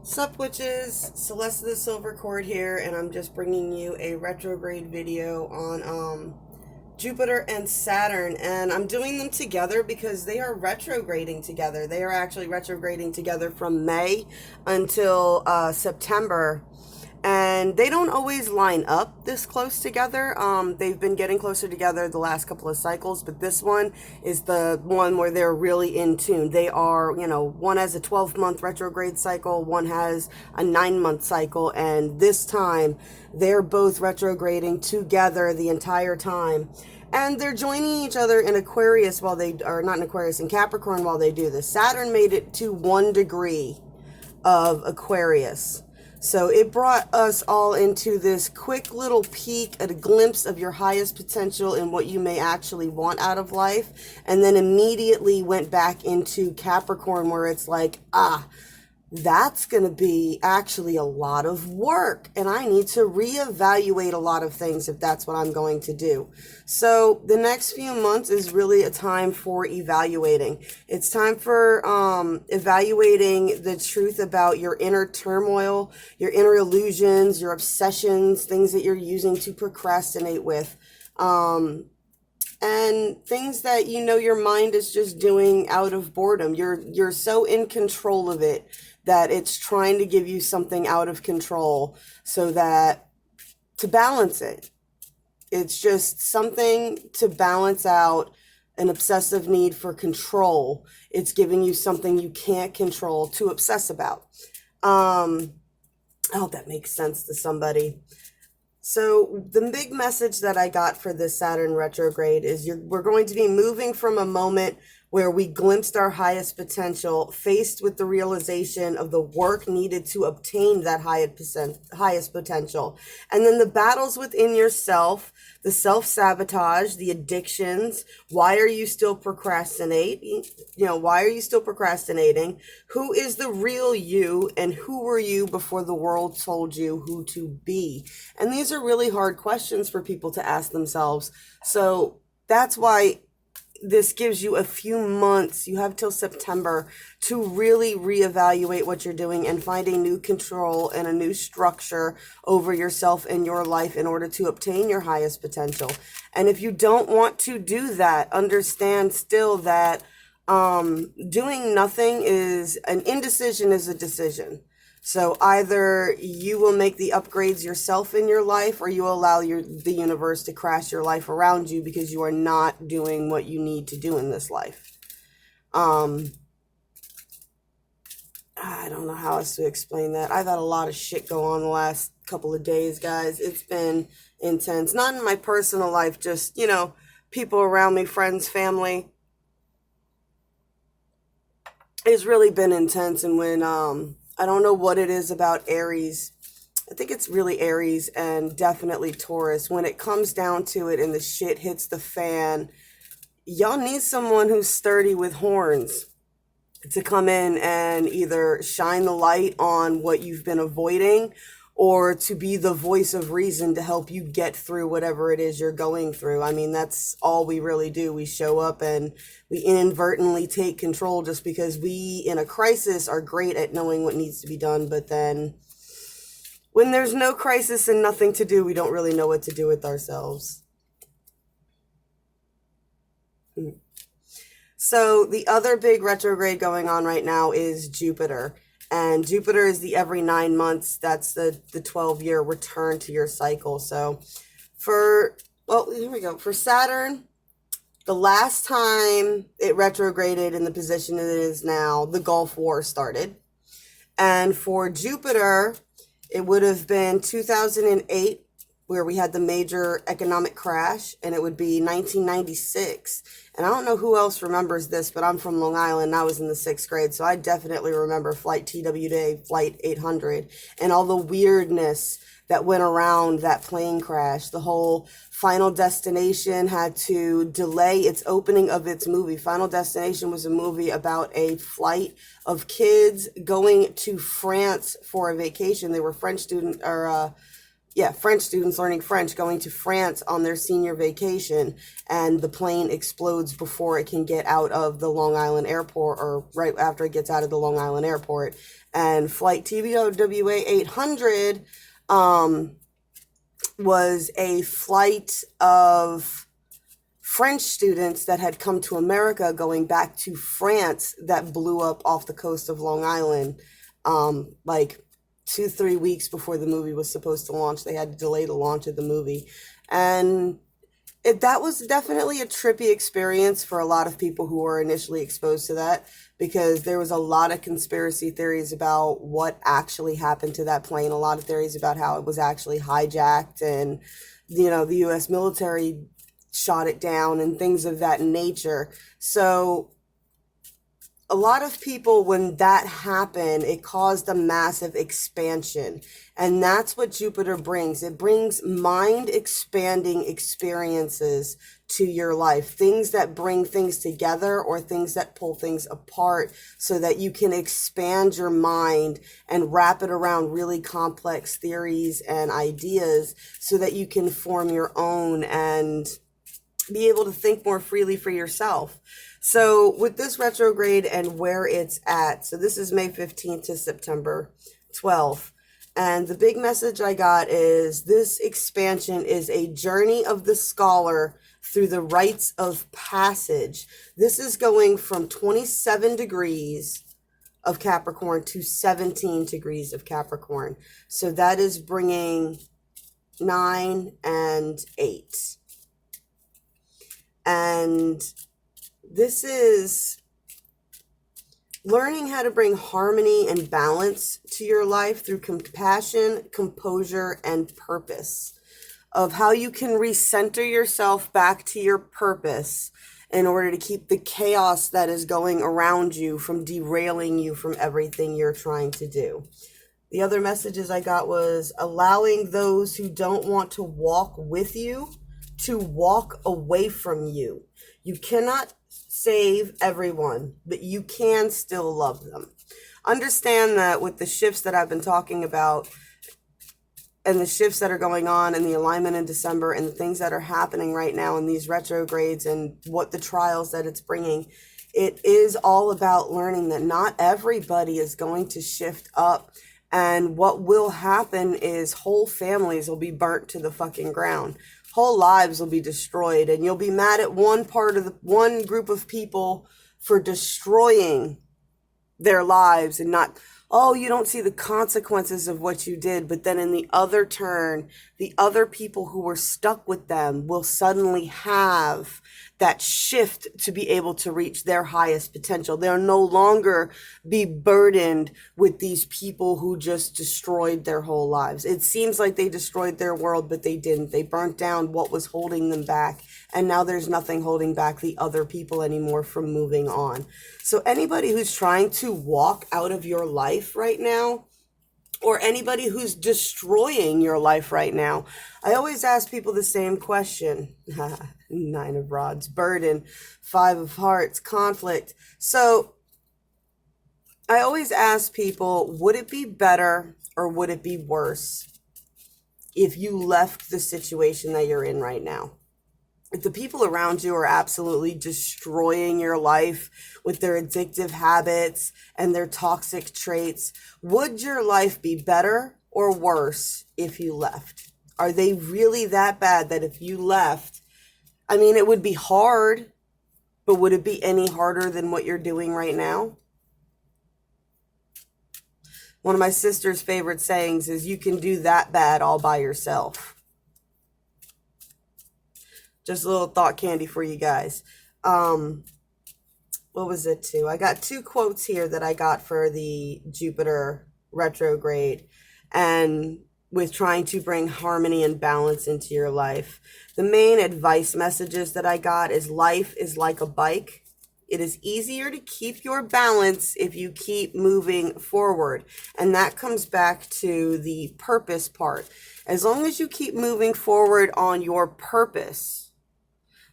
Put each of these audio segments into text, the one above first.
Sup witches, Celeste the Silver Cord here, and I'm just bringing you a retrograde video on Jupiter and Saturn, and I'm doing them together because they are retrograding together. They are actually retrograding together from May until September, and they don't always line up this close together. They've been getting closer together the last couple of cycles, but this one is the one where they're really in tune. They are, one has a 12-month retrograde cycle, one has a 9-month cycle, and this time they're both retrograding together the entire time. And they're joining each other in Aquarius while they are not in Aquarius, in Capricorn while they do this. Saturn made it to 1 degree of Aquarius. So it brought us all into this quick little peek, a glimpse of your highest potential and what you may actually want out of life. And then immediately went back into Capricorn where it's like, that's going to be actually a lot of work, and I need to reevaluate a lot of things if that's what I'm going to do. So the next few months is really a time for evaluating. It's time for evaluating the truth about your inner turmoil, your inner illusions, your obsessions, things that you're using to procrastinate with. And things that your mind is just doing out of boredom. You're so in control of it that it's trying to give you something out of control so that to balance it. It's just something to balance out an obsessive need for control. It's giving you something you can't control to obsess about. I hope that makes sense to somebody. So the big message that I got for this Saturn retrograde is we're going to be moving from a moment where we glimpsed our highest potential, faced with the realization of the work needed to obtain that highest potential. And then the battles within yourself, the self-sabotage, the addictions. Why are you still procrastinating? Why are you still procrastinating? Who is the real you, and who were you before the world told you who to be? And these are really hard questions for people to ask themselves. So that's why this gives you a few months. You have till September to really reevaluate what you're doing and find a new control and a new structure over yourself and your life in order to obtain your highest potential. And if you don't want to do that, understand still that doing nothing is an indecision is a decision. So either you will make the upgrades yourself in your life, or you allow the universe to crash your life around you because you are not doing what you need to do in this life. I don't know how else to explain that. I've had a lot of shit go on the last couple of days, guys. It's been intense. Not in my personal life, just, people around me, friends, family. It's really been intense. And when, I don't know what it is about Aries. I think it's really Aries and definitely Taurus. When it comes down to it and the shit hits the fan, y'all need someone who's sturdy with horns to come in and either shine the light on what you've been avoiding, or to be the voice of reason to help you get through whatever it is you're going through. I mean, that's all we really do. We show up and we inadvertently take control just because we, in a crisis, are great at knowing what needs to be done. But then when there's no crisis and nothing to do, we don't really know what to do with ourselves. So the other big retrograde going on right now is Jupiter. And Jupiter is the every 9 months. That's the 12-year return to your cycle. So here we go. For Saturn, the last time it retrograded in the position it is now, the Gulf War started. And for Jupiter, it would have been 2008, where we had the major economic crash, and it would be 1996. And I don't know who else remembers this, but I'm from Long Island, and I was in the 6th grade, so I definitely remember Flight TWA, Flight 800, and all the weirdness that went around that plane crash. The whole Final Destination had to delay its opening of its movie. Final Destination was a movie about a flight of kids going to France for a vacation. They were French students, or French students learning French going to France on their senior vacation, and the plane explodes before it can get out of the Long Island airport, or right after it gets out of the Long Island airport. And flight TBOWA 800 was a flight of French students that had come to America going back to France that blew up off the coast of Long Island, like 2-3 weeks before the movie was supposed to launch. They had to delay the launch of the movie. And that was definitely a trippy experience for a lot of people who were initially exposed to that, because there was a lot of conspiracy theories about what actually happened to that plane, a lot of theories about how it was actually hijacked, and, the U.S. military shot it down and things of that nature. So a lot of people, when that happened, it caused a massive expansion. And that's what Jupiter brings. It brings mind expanding experiences to your life. Things that bring things together, or things that pull things apart, so that you can expand your mind and wrap it around really complex theories and ideas, so that you can form your own and be able to think more freely for yourself. So with this retrograde and where it's at, so this is May 15th to September 12th. And the big message I got is this expansion is a journey of the scholar through the rites of passage. This is going from 27 degrees of Capricorn to 17 degrees of Capricorn. So that is bringing 9 and 8. And this is learning how to bring harmony and balance to your life through compassion, composure, and purpose. Of how you can recenter yourself back to your purpose in order to keep the chaos that is going around you from derailing you from everything you're trying to do. The other messages I got was allowing those who don't want to walk with you to walk away from you. You cannot save everyone, but you can still love them. Understand that with the shifts that I've been talking about, and the shifts that are going on, and the alignment in December, and the things that are happening right now in these retrogrades, and what the trials that it's bringing, it is all about learning that not everybody is going to shift up. And what will happen is whole families will be burnt to the fucking ground. Whole lives will be destroyed, and you'll be mad at one group of people for destroying their lives, and not, oh, you don't see the consequences of what you did. But then in the other turn, the other people who were stuck with them will suddenly have that shift to be able to reach their highest potential. They'll no longer be burdened with these people who just destroyed their whole lives. It seems like they destroyed their world, but they didn't. They burnt down what was holding them back. And now there's nothing holding back the other people anymore from moving on. So anybody who's trying to walk out of your life right now, or anybody who's destroying your life right now, I always ask people the same question. 9 of Rods, burden, 5 of Hearts, conflict. So I always ask people, would it be better or would it be worse if you left the situation that you're in right now? If the people around you are absolutely destroying your life with their addictive habits and their toxic traits, would your life be better or worse if you left? Are they really that bad that if you left, I mean, it would be hard, but would it be any harder than what you're doing right now? One of my sister's favorite sayings is, you can do that bad all by yourself. Just a little thought candy for you guys. What was it too? I got 2 quotes here that I got for the Jupiter retrograde, and with trying to bring harmony and balance into your life. The main advice messages that I got is, life is like a bike. It is easier to keep your balance if you keep moving forward. And that comes back to the purpose part. As long as you keep moving forward on your purpose,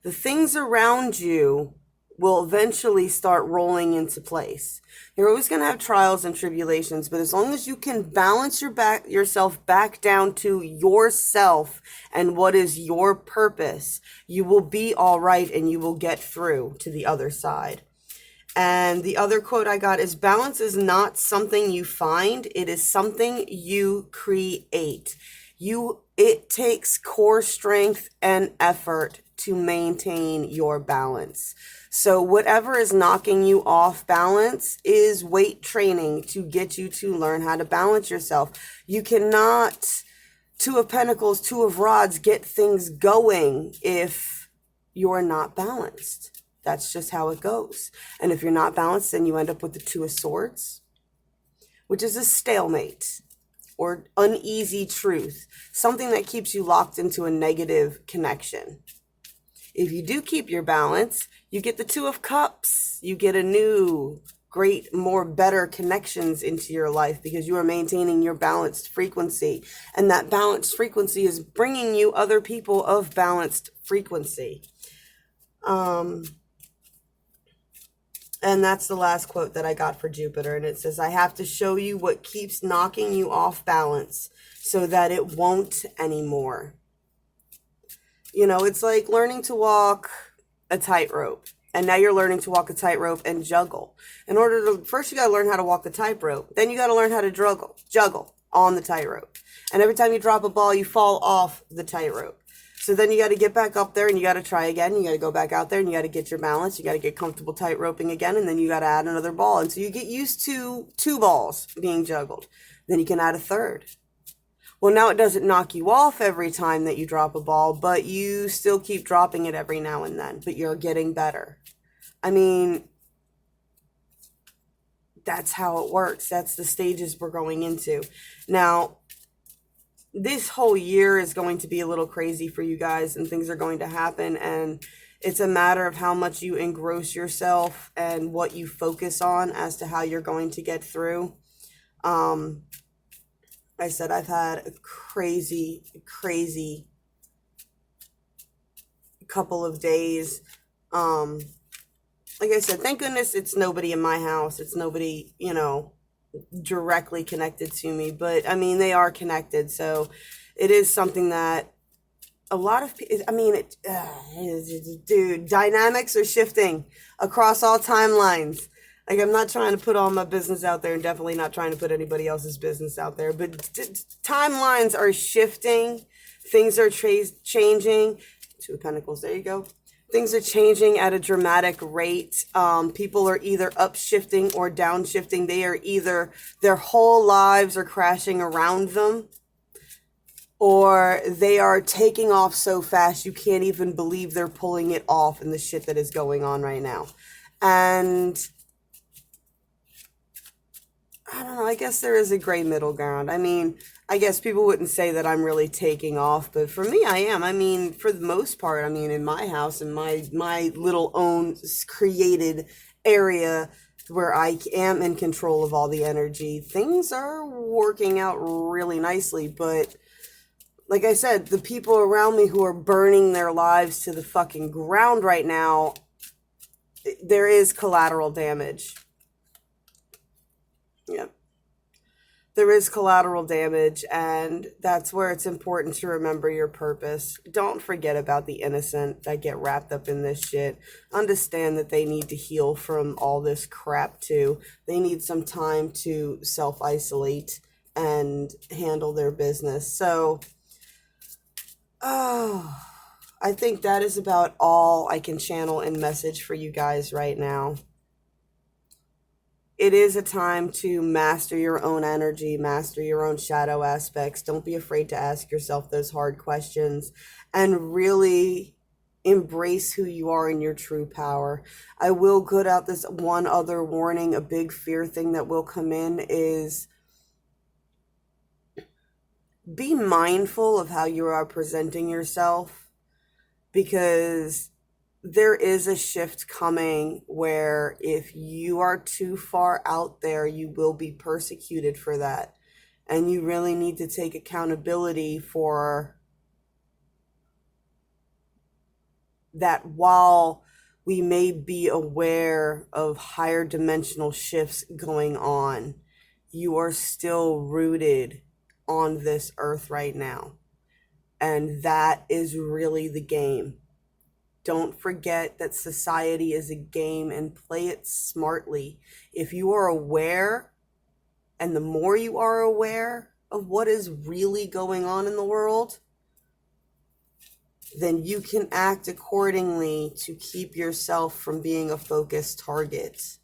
the things around you will eventually start rolling into place. You're always going to have trials and tribulations, but as long as you can balance yourself back down to yourself and what is your purpose, you will be all right and you will get through to the other side. And the other quote I got is, balance is not something you find, it is something you create. It takes core strength and effort to maintain your balance. So whatever is knocking you off balance is weight training to get you to learn how to balance yourself. You cannot, Two of Pentacles, Two of Rods, get things going if you're not balanced. That's just how it goes. And if you're not balanced, then you end up with the Two of Swords, which is a stalemate or uneasy truth, something that keeps you locked into a negative connection. If you do keep your balance, you get the Two of Cups. You get a new, great, more better connections into your life because you are maintaining your balanced frequency. And that balanced frequency is bringing you other people of balanced frequency. And that's the last quote that I got for Jupiter. And it says, I have to show you what keeps knocking you off balance so that it won't anymore. You know, it's like learning to walk a tightrope. And now you're learning to walk a tightrope and juggle. First you got to learn how to walk the tightrope. Then you got to learn how to juggle on the tightrope. And every time you drop a ball, you fall off the tightrope. So then you got to get back up there and you got to try again. You got to go back out there and you got to get your balance. You got to get comfortable tight roping again. And then you got to add another ball. And so you get used to 2 balls being juggled. Then you can add a third. Well, now it doesn't knock you off every time that you drop a ball, but you still keep dropping it every now and then, but you're getting better. I mean, that's how it works. That's the stages we're going into. Now, this whole year is going to be a little crazy for you guys and things are going to happen. And it's a matter of how much you engross yourself and what you focus on as to how you're going to get through. I said, I've had a crazy couple of days. Like I said, thank goodness it's nobody in my house. It's nobody, directly connected to me, but I mean, they are connected. So it is something that a lot of people, dude, dynamics are shifting across all timelines. Like, I'm not trying to put all my business out there and definitely not trying to put anybody else's business out there, but timelines are shifting. Things are changing. Two of Pentacles, there you go. Things are changing at a dramatic rate. People are either upshifting or downshifting. They are either, their whole lives are crashing around them, or they are taking off so fast you can't even believe they're pulling it off in the shit that is going on right now. And I don't know, I guess there is a gray middle ground. I mean, I guess people wouldn't say that I'm really taking off, but for me, I am. I mean, for the most part, I mean, in my house, in my little own created area where I am in control of all the energy, things are working out really nicely. But like I said, the people around me who are burning their lives to the fucking ground right now, there is collateral damage. Yeah. There is collateral damage, and that's where it's important to remember your purpose. Don't forget about the innocent that get wrapped up in this shit. Understand that they need to heal from all this crap too. They need some time to self-isolate and handle their business. So, I think that is about all I can channel and message for you guys right now. It is a time to master your own energy, master your own shadow aspects. Don't be afraid to ask yourself those hard questions and really embrace who you are in your true power. I will put out this one other warning. A big fear thing that will come in is be mindful of how you are presenting yourself, because there is a shift coming where if you are too far out there, you will be persecuted for that. And you really need to take accountability for that while we may be aware of higher dimensional shifts going on, you are still rooted on this earth right now. And that is really the game. Don't forget that society is a game and play it smartly. If you are aware, and the more you are aware of what is really going on in the world, then you can act accordingly to keep yourself from being a focused target.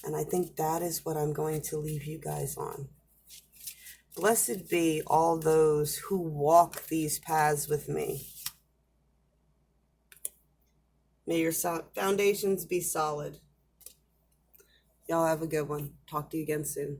And I think that is what I'm going to leave you guys on. Blessed be all those who walk these paths with me. May your foundations be solid. Y'all have a good one. Talk to you again soon.